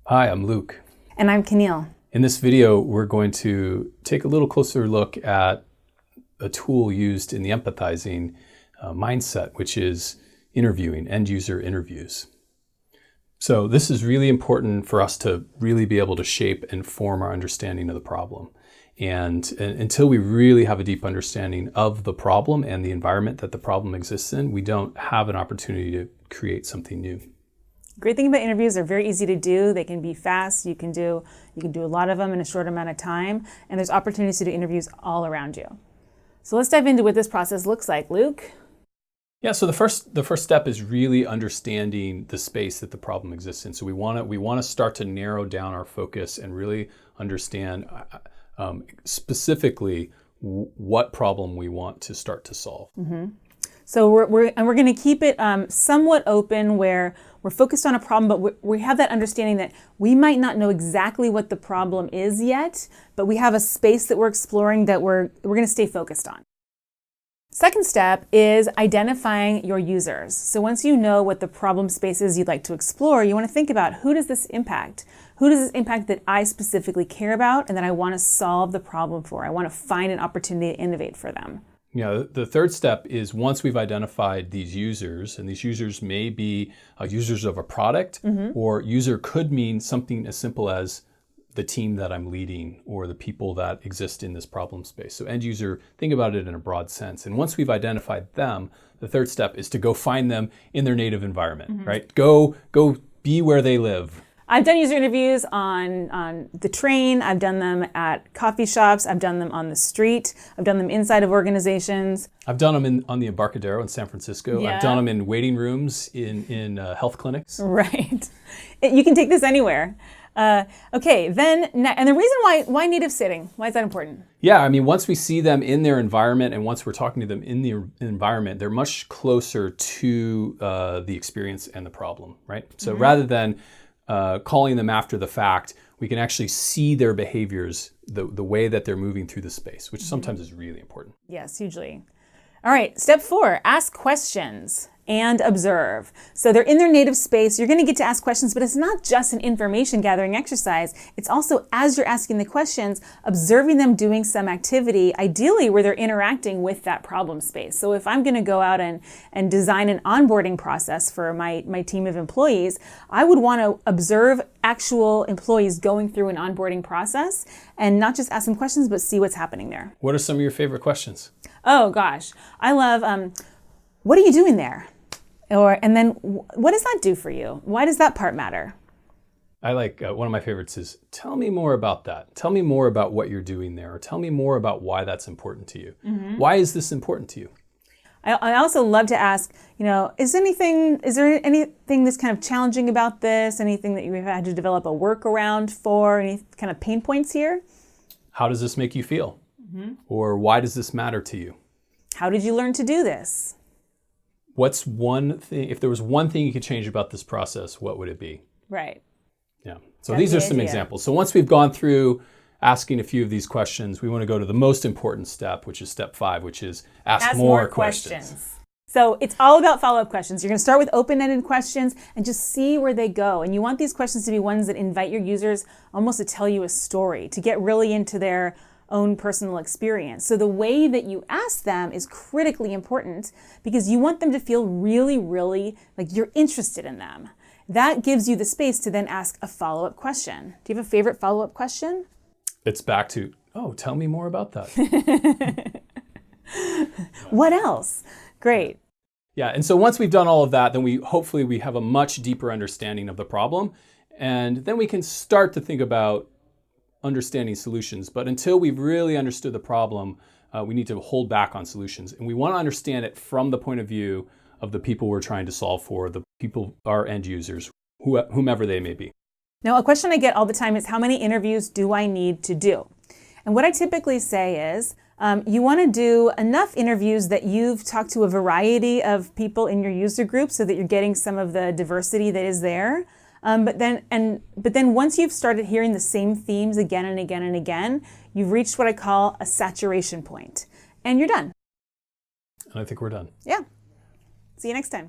Hi, I'm Luke. And I'm Keneal. In this video, we're going to take a little closer look at a tool used in the empathizing mindset, which is interviewing, end user interviews. So this is really important for us to really be able to shape and form our understanding of the problem. And until we really have a deep understanding of the problem and the environment that the problem exists in, we don't have an opportunity to create something new. Great thing about interviews, they're very easy to do. They can be fast. You can do a lot of them in a short amount of time. And there's opportunities to do interviews all around you. So let's dive into what this process looks like. Luke? Yeah, so the first step is really understanding the space that the problem exists in. So we want to start to narrow down our focus and really understand specifically what problem we want to start to solve. Mm-hmm. So we're going to keep it somewhat open, where we're focused on a problem, but we have that understanding that we might not know exactly what the problem is yet, but we have a space that we're exploring that we're going to stay focused on. Second step is identifying your users. So once you know what the problem space is you'd like to explore, you want to think about, who does this impact? Who does this impact that I specifically care about and that I want to solve the problem for? I want to find an opportunity to innovate for them. Yeah, the third step is, once we've identified these users, and these users may be users of a product, or user could mean something as simple as the team that I'm leading or the people that exist in this problem space. So end user, think about it in a broad sense. And once we've identified them, the third step is to go find them in their native environment, right? Go be where they live. I've done user interviews on the train. I've done them at coffee shops. I've done them on the street. I've done them inside of organizations. I've done them on the Embarcadero in San Francisco. Yeah. I've done them in waiting rooms in health clinics. Right. You can take this anywhere. Okay, then, and the reason why native sitting? Why is that important? Yeah, I mean, once we see them in their environment and once we're talking to them in the environment, they're much closer to the experience and the problem, right? So rather than calling them after the fact, we can actually see their behaviors, the way that they're moving through the space, which sometimes is really important. Yes, hugely. All right, step 4, ask questions and observe. So they're in their native space. You're going to get to ask questions, but it's not just an information gathering exercise. It's also, as you're asking the questions, observing them doing some activity, ideally where they're interacting with that problem space. So if I'm going to go out and design an onboarding process for my team of employees, I would want to observe actual employees going through an onboarding process and not just ask them questions, but see what's happening there. What are some of your favorite questions? Oh gosh, I love, what are you doing there? And then what does that do for you? Why does that part matter? I like, one of my favorites is, tell me more about that. Tell me more about what you're doing there, or tell me more about why that's important to you. Why is this important to you? I also love to ask, is there anything that's kind of challenging about this? Anything that you've had to develop a workaround for? Any kind of pain points here? How does this make you feel? Or why does this matter to you? How did you learn to do this? What's one thing, if there was one thing you could change about this process, what would it be? Right. Yeah. So these are some examples. So once we've gone through asking a few of these questions, we want to go to the most important step, which is step 5, which is ask more questions. So it's all about follow-up questions. You're going to start with open-ended questions and just see where they go. And you want these questions to be ones that invite your users almost to tell you a story, to get really into their own personal experience. So the way that you ask them is critically important, because you want them to feel really, really like you're interested in them. That gives you the space to then ask a follow-up question. Do you have a favorite follow-up question? It's back to, tell me more about that. What else? Great. Yeah, and so once we've done all of that, then hopefully we have a much deeper understanding of the problem, and then we can start to think about understanding solutions. But until we've really understood the problem, we need to hold back on solutions. And we want to understand it from the point of view of the people we're trying to solve for, the people, our end users, whomever they may be. Now, a question I get all the time is, how many interviews do I need to do? And what I typically say is, you want to do enough interviews that you've talked to a variety of people in your user group so that you're getting some of the diversity that is there. But then once you've started hearing the same themes again and again and again, you've reached what I call a saturation point, and you're done. And I think we're done. Yeah. See you next time.